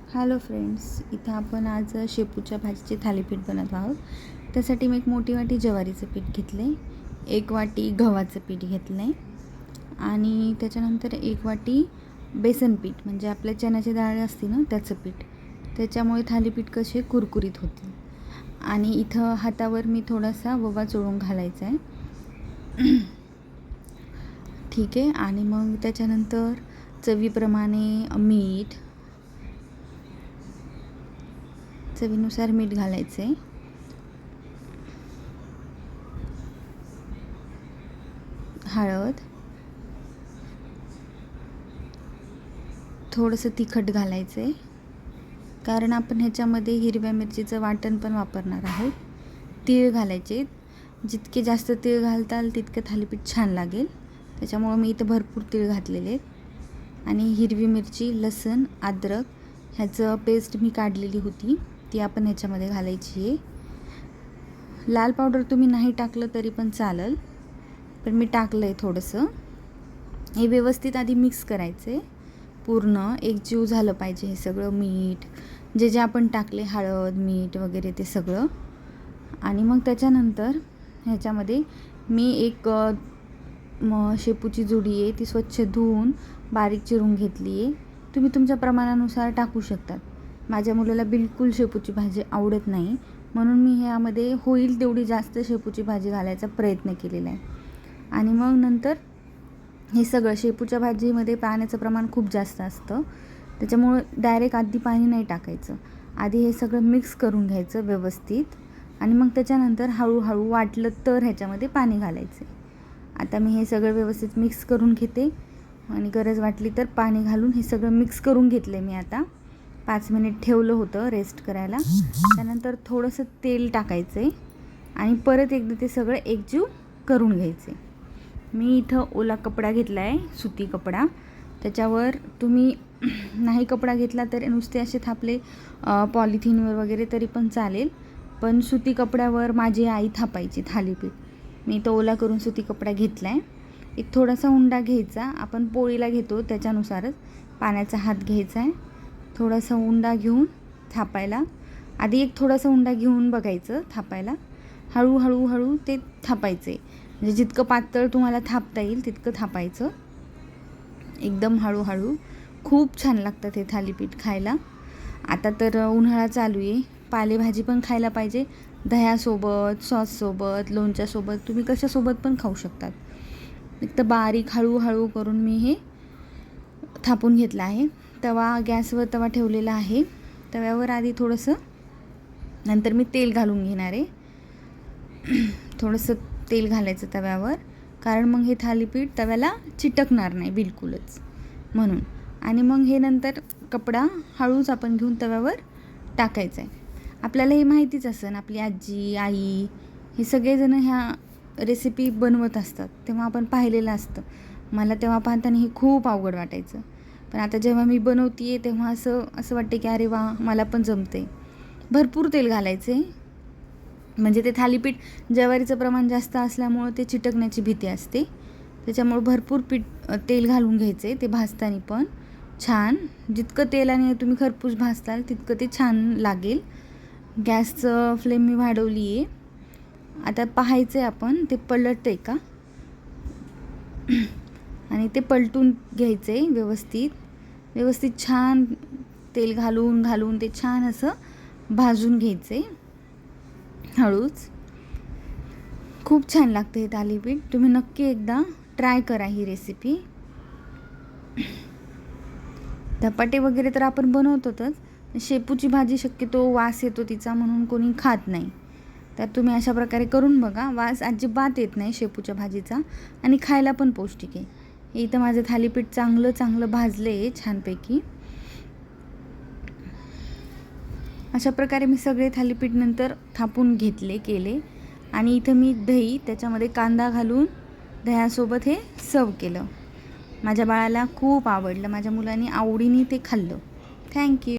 Hello friends, इथं आपण आज शेपूच्या भाजीचे थालीपीठ बनवत आहोत. त्यासाठी मी एक मोठी वाटी ज्वारीचं पीठ घेतले, एक वाटी गव्हाचं पीठ घेतलं आहे आणि त्याच्यानंतर एक वाटी बेसन पीठ म्हणजे आपल्या चण्याची डाळ असते ना त्याचं पीठ. त्याच्यामुळे थालीपीठ कसे कुरकुरीत होतील. आणि इथं हातावर मी थोडासा ओवा चोळून घालायचा आहे. ठीक आहे. आणि मग त्याच्यानंतर चवीप्रमाणे मीठ, चवीनुसार मीठ घालायचे, हळद, थोडंसं तिखट घालायचे कारण आपण ह्याच्यामध्ये हिरव्या मिरचीचं वाटण पण वापरणार आहोत. तीळ घालायचे, जितके जास्त तीळ घालताल तितकं थालीपीठ छान लागेल. त्याच्यामुळं मी इथं भरपूर तीळ घातलेले आहेत. आणि हिरवी मिरची, लसूण, अद्रक ह्याचं पेस्ट मी काढलेली होती ती आपण ह्याच्यामध्ये घालायची आहे. लाल पावडर तुम्ही नाही टाकलं तरी पण चालेल, पण मी टाकलं आहे थोडंसं. हे व्यवस्थित आधी मिक्स करायचं आहे, पूर्ण एकजीव झालं पाहिजे हे सगळं. मीठ जे जे आपण टाकले, हळद, मीठ वगैरे ते सगळं. आणि मग त्याच्यानंतर ह्याच्यामध्ये मी एक शेपूची जुडी आहे ती स्वच्छ धुवून बारीक चिरून घेतली आहे. तुम्ही तुमच्या प्रमाणानुसार टाकू शकतात. माझ्या मुलाला बिलकुल शेपूची भाजी आवडत नाही, म्हणून मी ह्यामध्ये होईल तेवढी जास्त शेपूची भाजी घालायचा प्रयत्न केलेला आहे. आणि मग नंतर हे सगळं, शेपूच्या भाजीमध्ये पाण्याचं प्रमाण खूप जास्त असतं, त्याच्यामुळं डायरेक्ट आधी पाणी नाही टाकायचं. आधी हे सगळं मिक्स करून घ्यायचं व्यवस्थित आणि मग त्याच्यानंतर हळूहळू वाटलं तर ह्याच्यामध्ये पाणी घालायचं. आता मी हे सगळं व्यवस्थित मिक्स करून घेते आणि गरज वाटली तर पाणी घालून हे सगळं मिक्स करून घेतलं आहे मी. आता 5 मिनिट ठेवलं होतं रेस्ट करायला. त्यानंतर थोडंसं तेल टाकायचं आहे आणि परत एकदा ते सगळं एकजीव करून घ्यायचे. मी इथं ओला कपडा घेतला आहे, सुती कपडा. त्याच्यावर तुम्ही नाही कपडा घेतला तर नुसते असे थापले पॉलिथिनवर वगैरे तरी पण चालेल, पण सुती कपड्यावर माझी आई थापायची थालीपीठ. मी इथं ओला करून सुती कपडा घेतला आहे. एक थोडासा उंडा घ्यायचा, आपण पोळीला घेतो त्याच्यानुसारच पाण्याचा हात घ्यायचा आहे. थोडासा उंडा घेऊन थापायला, आधी एक थोडासा उंडा घेऊन बघायचं थापायला. हळूहळू ते थापायचे, म्हणजे जितकं पातळ तुम्हाला थापता येईल तितकं थापायचं, एकदम हळूहळू. खूप छान लागतात हे थालीपीठ खायला. आता तर उन्हाळा चालू आहे, पालेभाजी पण खायला पाहिजे. दह्यासोबत, सॉससोबत, लोणच्यासोबत, तुम्ही कशासोबत पण खाऊ शकतात. एक तर बारीक हळूहळू करून मी हे थापून घेतलं आहे. गॅसवर तवा ठेवलेला आहे. तव्यावर आधी थोडंसं, नंतर मी तेल घालून घेणार आहे. थोडंसं तेल घालायचं तव्यावर, कारण मग हे थालीपीठ तव्याला चिटकणार नाही बिलकुलच, म्हणून. आणि मग हे नंतर कपडा हळूच आपण घेऊन तव्यावर टाकायचं आहे. आपल्याला हे माहितीच असेल, आपली आजी, आई हे सगळेजण ह्या रेसिपी बनवत असतात, तेव्हा आपण पाहिलेलं असतं. मला तेव्हा पाहताना हे खूप अवघड वाटायचं, पण आता जेव्हा मी बनवते आहे तेव्हा असं वाटते की अरे वा, मला पण जमते. भरपूर तेल घालायचे, म्हणजे ते थालीपीठ ज्वारीचं प्रमाण जास्त असल्यामुळं ते चिटकण्याची भीती असते. त्याच्यामुळं भरपूर तेल घालून घ्यायचे. ते भाजताना पण छान, जितकं तेलाने तुम्ही खरपूस भाजताल तितकं ते छान लागेल. गॅसचं फ्लेम मी वाढवली आहे. आता पाहायचं आहे आपण ते पलटते का, आणि ते पलटून घ्यायचं आहे व्यवस्थित छान. तेल घालून ते छान असं भाजून घ्यायचं आहे हळूच. खूप छान लागते हे थालीपीठ. तुम्ही नक्की एकदा ट्राय करा ही रेसिपी. धपाटे वगैरे तर आपण बनवतोच, शेपूची भाजी शक्यतो वास येतो तिचा, म्हणून कोणी खात नाही. तर तुम्ही अशा प्रकारे करून बघा, वास अजिबात येत नाही शेपूच्या भाजीचा आणि खायला पण पौष्टिक आहे. इथं माझं थालीपीठ चांगलं भाजलं आहे छानपैकी. अशा प्रकारे मी सगळे थालीपीठ नंतर थापून केले. आणि इथं मी दही, त्याच्यामध्ये कांदा घालून दह्यासोबत हे सर्व केलं. माझ्या बाळाला खूप आवडलं, माझ्या मुलांनी आवडीने ते खाल्लं. थँक्यू.